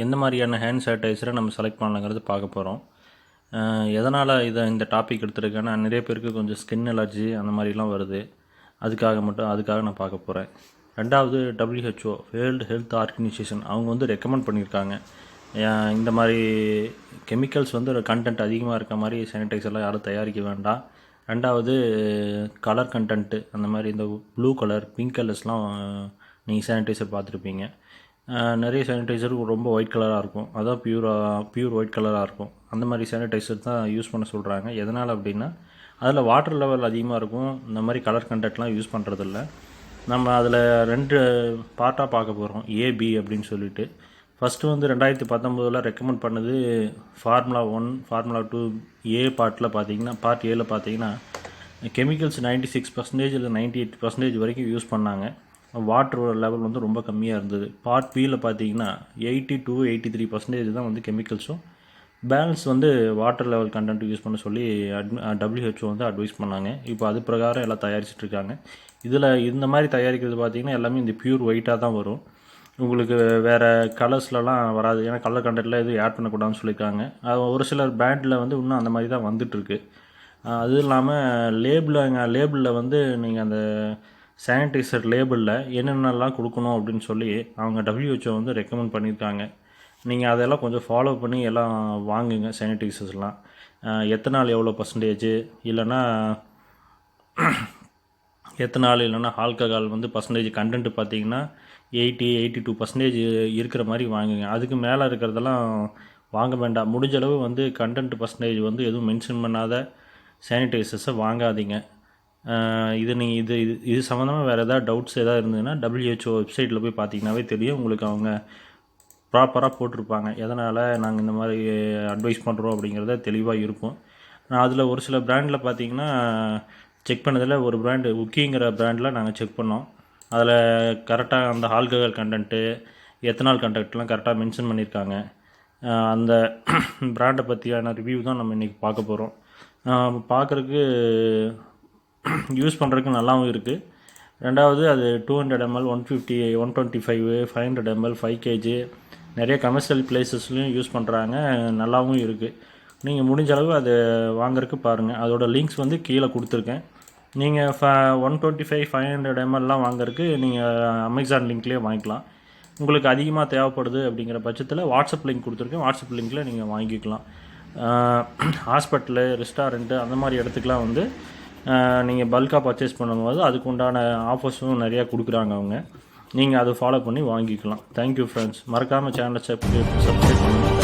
எந்த மாதிரியான ஹேண்ட் சானிடைசரை நம்ம செலக்ட் பண்ணலாங்கிறது பார்க்க போகிறோம். எதனால் இந்த டாபிக் எடுத்துருக்கேன்னா, நிறைய பேருக்கு கொஞ்சம் ஸ்கின் அலர்ஜி அந்த மாதிரிலாம் வருது. அதுக்காக நான் பார்க்க போகிறேன். ரெண்டாவது, WHO வேர்ல்டு ஹெல்த் ஆர்கனைசேஷன் அவங்க வந்து ரெக்கமெண்ட் பண்ணியிருக்காங்க. இந்த மாதிரி கெமிக்கல்ஸ் வந்து கண்டென்ட் அதிகமாக இருக்க மாதிரி சானிடைசர்லாம் யாரும் தயாரிக்க வேண்டாம். ரெண்டாவது, கலர் கண்டென்ட்டு அந்த மாதிரி இந்த ப்ளூ கலர், பிங்க் கலர்ஸ்லாம் நீங்கள் சானிடைசர் பார்த்துருப்பீங்க. நிறைய சானிடைசர் ரொம்ப ஒயிட் கலராக இருக்கும், அதான் பியூர் ஒயிட் கலராக இருக்கும். அந்த மாதிரி சானிடைசர் தான் யூஸ் பண்ண சொல்கிறாங்க. எதனால் அப்படின்னா, அதில் வாட்டர் லெவல் அதிகமாக இருக்கும். இந்த மாதிரி கலர் கண்டென்ட்லாம் யூஸ் பண்ணுறதில்ல. நம்ம அதில் 2 பார்ட்டாக பார்க்க போகிறோம், ஏபி அப்படின்னு சொல்லிட்டு. ஃபஸ்ட்டு வந்து 2019 ரெக்கமெண்ட் பண்ணது ஃபார்முலா 1, ஃபார்முலா 2 ஏ பார்ட்டில் பார்த்தீங்கன்னா, பார்ட் ஏல பார்த்தீங்கன்னா கெமிக்கல்ஸ் 96% இல்லை 98% வரைக்கும் யூஸ் பண்ணாங்க. வாட்டர் லெவல் வந்து ரொம்ப கம்மியாக இருந்தது. பார்ட் பியில் பார்த்தீங்கன்னா 80 to 83% தான் வந்து கெமிக்கல்ஸும், பேலன்ஸ் வந்து வாட்டர் லெவல் கண்டென்ட் யூஸ் பண்ண சொல்லி WHO வந்து அட்வைஸ் பண்ணாங்க. இப்போ அது பிரகாரம் எல்லாம் தயாரிச்சிட்ருக்காங்க. இதில் இந்த மாதிரி தயாரிக்கிறது பார்த்திங்கன்னா எல்லாமே இந்த பியூர் ஒயிட்டாக தான் வரும். உங்களுக்கு வேறு கலர்ஸ்லலாம் வராது. ஏன்னா கலர் கண்டென்ட்டில் எதுவும் ஆட் பண்ணக்கூடாதுன்னு சொல்லியிருக்காங்க. ஒரு சிலர் பிராண்டில் வந்து இன்னும் அந்த மாதிரி தான் வந்துட்டுருக்கு. அதுவும் இல்லாமல் லேபிளில் வந்து நீங்கள் அந்த சானிடைசர் லேபிளில் என்னென்னலாம் கொடுக்கணும் அப்படின்னு சொல்லி அவங்க WHO வந்து ரெக்கமெண்ட் பண்ணியிருக்காங்க. நீங்கள் அதெல்லாம் கொஞ்சம் ஃபாலோ பண்ணி எல்லாம் வாங்குங்க. சானிடைசர்ஸ்லாம் எத்தனால் எவ்வளோ பர்சன்டேஜ், இல்லைன்னா எத்தனால் இல்லைன்னா ஆல்கஹால் வந்து பர்சன்டேஜ் கண்டென்ட் பார்த்தீங்கன்னா 82% இருக்கிற மாதிரி வாங்குங்க. அதுக்கு மேலே இருக்கிறதெல்லாம் வாங்க வேண்டாம். முடிஞ்ச அளவு வந்து கண்டென்ட் பர்சன்டேஜ் வந்து எதுவும் மென்ஷன் பண்ணாத சானிடைசர்ஸை வாங்காதீங்க. நீங்கள் இது சம்மந்தமாக வேறு ஏதாவது டவுட்ஸ் எதாவது இருந்ததுன்னா WHO வெப்சைட்டில் போய் பார்த்தீங்கன்னாவே தெரியும். உங்களுக்கு அவங்க ப்ராப்பராக போட்டிருப்பாங்க. எதனால் நாங்கள் இந்த மாதிரி அட்வைஸ் பண்ணுறோம் அப்படிங்கிறத தெளிவாக இருக்கும். அதில் ஒரு சில பிராண்டில் பார்த்தீங்கன்னா செக் பண்ணதில் ஒரு பிராண்டு உக்கிங்கிற பிராண்டில் நாங்கள் செக் பண்ணோம். அதில் கரெக்டாக அந்த ஆல்கஹால் கண்டென்ட்டு, எத்தனால் கண்டென்ட்லாம் கரெக்டாக மென்ஷன் பண்ணியிருக்காங்க. அந்த பிராண்டை பற்றியான ரிவ்யூ தான் நம்ம இன்றைக்கி பார்க்க போகிறோம். பார்க்குறதுக்கு யூஸ் பண்ணுறதுக்கு நல்லாவும் இருக்குது. ரெண்டாவது, அது 200 ml, 150, 125, 500 ml, 5 kg நிறைய கமர்ஷியல் பிளேசஸ்லையும் யூஸ் பண்ணுறாங்க. நல்லாவும் இருக்குது. நீங்கள் முடிஞ்ச அளவு அதை வாங்குறதுக்கு பாருங்கள். அதோட லிங்க்ஸ் வந்து கீழே கொடுத்துருக்கேன். நீங்கள் 125, 500 mlலாம் வாங்குறதுக்கு நீங்கள் அமேசான் லிங்க்லேயே வாங்கிக்கலாம். உங்களுக்கு அதிகமாக தேவைப்படுது அப்படிங்கிற பட்சத்தில் வாட்ஸ்அப் லிங்க் கொடுத்துருக்கேன். வாட்ஸ்அப் லிங்க்கில் நீங்கள் வாங்கிக்கலாம். ஹாஸ்பிட்டலு, ரெஸ்டாரண்ட்டு அந்த மாதிரி இடத்துக்குலாம் வந்து நீங்கள் பல்காக பர்ச்சேஸ் பண்ணும்போது அதுக்கு உண்டான ஆஃபர்ஸும் நிறையா கொடுக்குறாங்க அவங்க. நீங்கள் அதை ஃபாலோ பண்ணி வாங்கிக்கலாம். Thank you friends. மறக்காமல் சேனலை சப்ஸ்கிரைப் பண்ணுங்கள்.